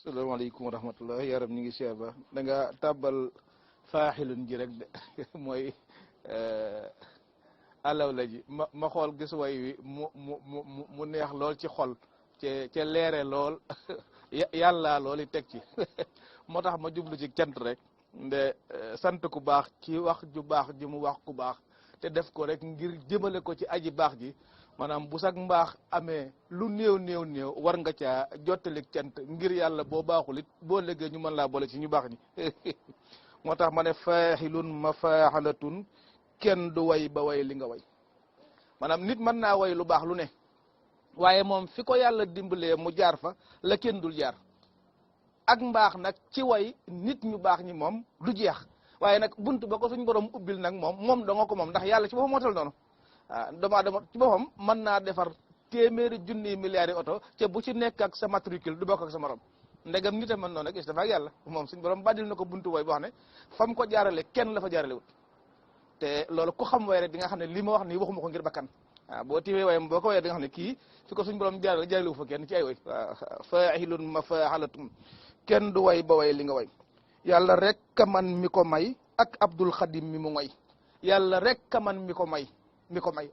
salaamaaleykum wa rahmatullah yaram ñu ngi siyaar ba da nga tàbbal faaxilun ji rek de mooy alaw la ji ma xool gis way wi mu neex lool ci xol ca leere lool yàlla loolu teg ci moo tax ma jublu ci cant rek nde sant ku baax ci wax ju baax ji mu wax ku baax te def ko rek ngir jëmale ko ci aji baax ji maanaam bu sag mbaax amee lu néew war nga caa jottalik cant ngir yàlla boo baaxul it boo léegi ñu mën laa boole ci ñu baax ñi moo tax ma ne faaxilun mafaaxalatun kenn du way ba way li nga way maanaam nit mën naa way lu baax lu ne waaye moom fi ko yàlla dimbalee mu jaar fa la kenn dul jaar ak mbaax nag ci way nit ñu baax ñi moom du jeex waaye nag buntu ba ko suñ borom ubbil nag moom danga ko moom ndax yàlla ci boppam moo tal noonu doomu aadama ci boppam mën naa defar téeméeri junni milliards yi oto ca bu ci nekk ak sa matricule du bokk ak sa morom ndegam nit a mën noonu rek is dafa ak yàlla moom suñ borom badil na ko buntu way boo xam ne fam ko jaarale kenn la fa jaarale wut te loolu ku xam way rek di nga xam ne li ma wax nii waxuma ko ngir bakkan boo tiwee wayam boo ko wayee di nga xam ne kii fi ko suñ borom jaarale wu fa kenn ci ay way faahilun mafaaxalatum kenn du way ba way li nga way yàlla rek ka man mi ko may ak Abdul Xadim mi mu ngoy yàlla rek ka man mi ko may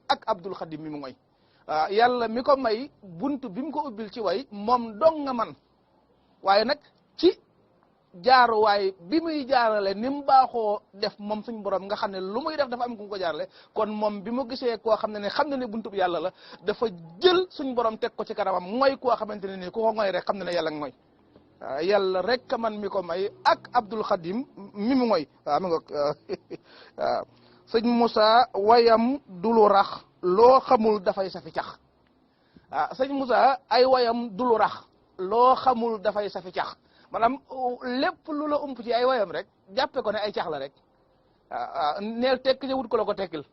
ak Abdul Xadim mi mu ngoy yàlla mi ko may buntu bi mu ko ubbil ci way moom dong nga man waaye nag ci jaaruwaay bi muy jaarale ni mu baaxoo def moom suñ borom nga xam ne lu muy def dafa am ku ko jaarale kon moom bi mu gisee koo xam ne buntu bi yàlla la dafa jël suñ borom teg ko ci kanamam ngoy koo xamante ne nii ku ko ngoy rek xam ne yàlla ngoy yàlla rek ka man mi ko may ak Abdul Xadim mi mu ngoy mi nga waaw sëñ Moussa wayam du lu rax loo xamul dafay safi cax sëñ Moussa ay wayam du lu rax loo xamul dafay safi cax maanaam lépp lu la ump ci ay wayam rek jàppe ko ne ay cax la rek neel tekk ca wut ko la ko tekkil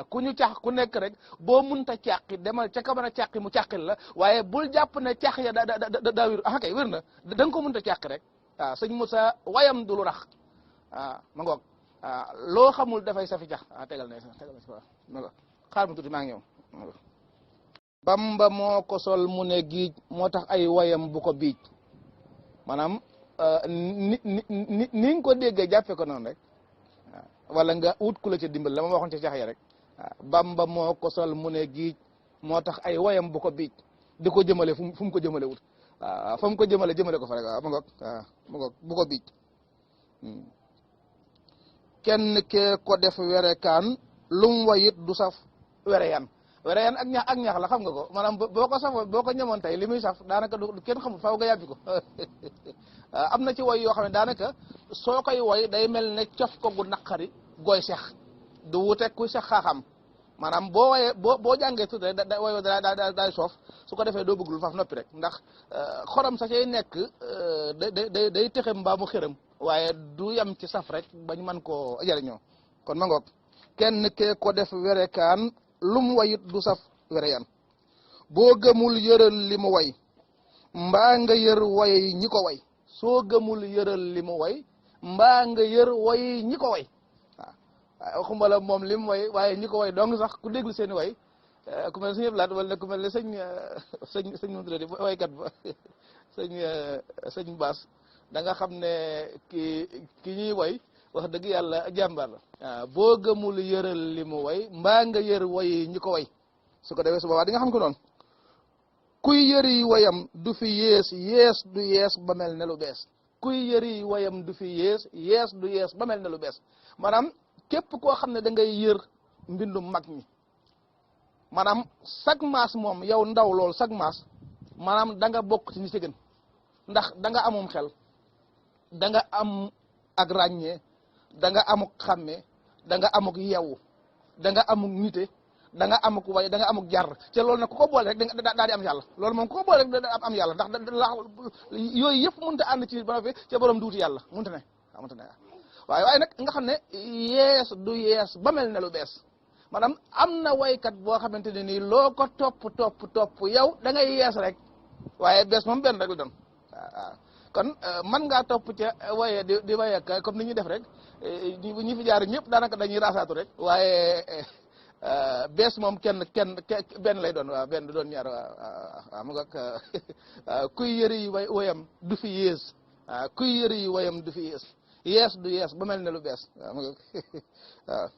ku ñu cax ku nekk rek boo munta càqi demal ca kamën a càqi mu càqil la waaye bul jàpp ne cax ya daa wér kay wér na da nga ko munta càqi rek sëñ Moussa wayam du lu rax ma ngoog loo xamul dafay safi cax tegal na ma nga xaar mu tuuti maa ngi ñëw Bamba moo ko sol mu ne giij moo tax ay wayam bu ko biij maanaam ni nga ko déggee jàppe ko noonu rek wala nga wut ku la ca dimbal la ma waxoon ca cax ya rek Bamba moo ko sol mu ne giij moo tax ay wayam bu ko biij di ko jëmale fu mu ko jëmale wut fa mu ko jëmale ko fa rek ma ngoog bu ko biij kenn kee ko def werekaan lum wayit du saf wereyan ak ñax la xam nga ko maanaam boo ko safoo boo ko ñamoon tey li muy saf daanaka du kenn xamul faaw nga yàbbi ko am na ci woy yoo xam ne daanaka soo koy woy day mel ne cof ko gu naqari gooy sex du wuteeg kuy sex xaaxam maanaam boo woyee boo jàngee tuuti rek da woy daay soof su ko defee doo bëgg lu faf noppi rek ndax xorom sa cay nekk day texe mbaa mu xëram waaye du yem ci saf rek bañ mën koo jariñoo kon ma ngoog kenn kee ko def werekaan lum wayit du saf wereyan boo gëmul yëral li mu way mbaa nga yër way ñi ko way soo gëmul yëral li mu way mbaa nga yër way ñi ko way waaw waxuma la moom li mu way waaye ñi ko way dong sax ku déglu seeni way ku mel ne sëñ Ablaat wala ku mel ne sëñ nu tuddati waykat ba sëñ Baas da nga xam ne ki ñuy way wax dëgg yàlla jàmbaar la boo gëmul yëral li mu way mbaa nga yër way ñi ko way su ko defee su boobaa di nga xam ko noonu kuy yëri wayam du fi yees du yees ba mel ne lu bees kuy yëri wayam du fi yees du yees ba mel ne lu bees maanaam képp koo xam ne da ngay yër mbindum mag ñi maanaam sag maas moom yow ndaw lool sag maas maanaam da nga bokk ci ñi ci gën ndax da nga amum xel da nga am ak ràññee da nga amuk xàmme da nga amuk yewu da nga amuk nite da nga amuk way da nga amuk jar te loolu nag ku ko boole rek daa di am yàlla loolu moom ku ko boole rek da am yàlla ndax yooyu yëpp mënut a ànd ci ba fi ca borom duuti yàlla mënut ne waaye nag nga xam ne yees du yees ba mel ne lu bees maanaam am na waykat boo xamante ne nii loo ko topp yow da ngay yees rek waaye bees moom benn rek la doon waaw kon mën ngaa topp ca waye di waye comme ni ñuy def rek ñi fi jaar ñëpp daanaka dañuy raasaatu rek waaye bees moom kenn benn lay doon waaw benn du doon ñaar waaw mu nga kuy yëri yi woyam du fi yées waaw kuy yëri yi woyam du fi yées yees du yees ba mel ne lu bees waaw mu nga waaw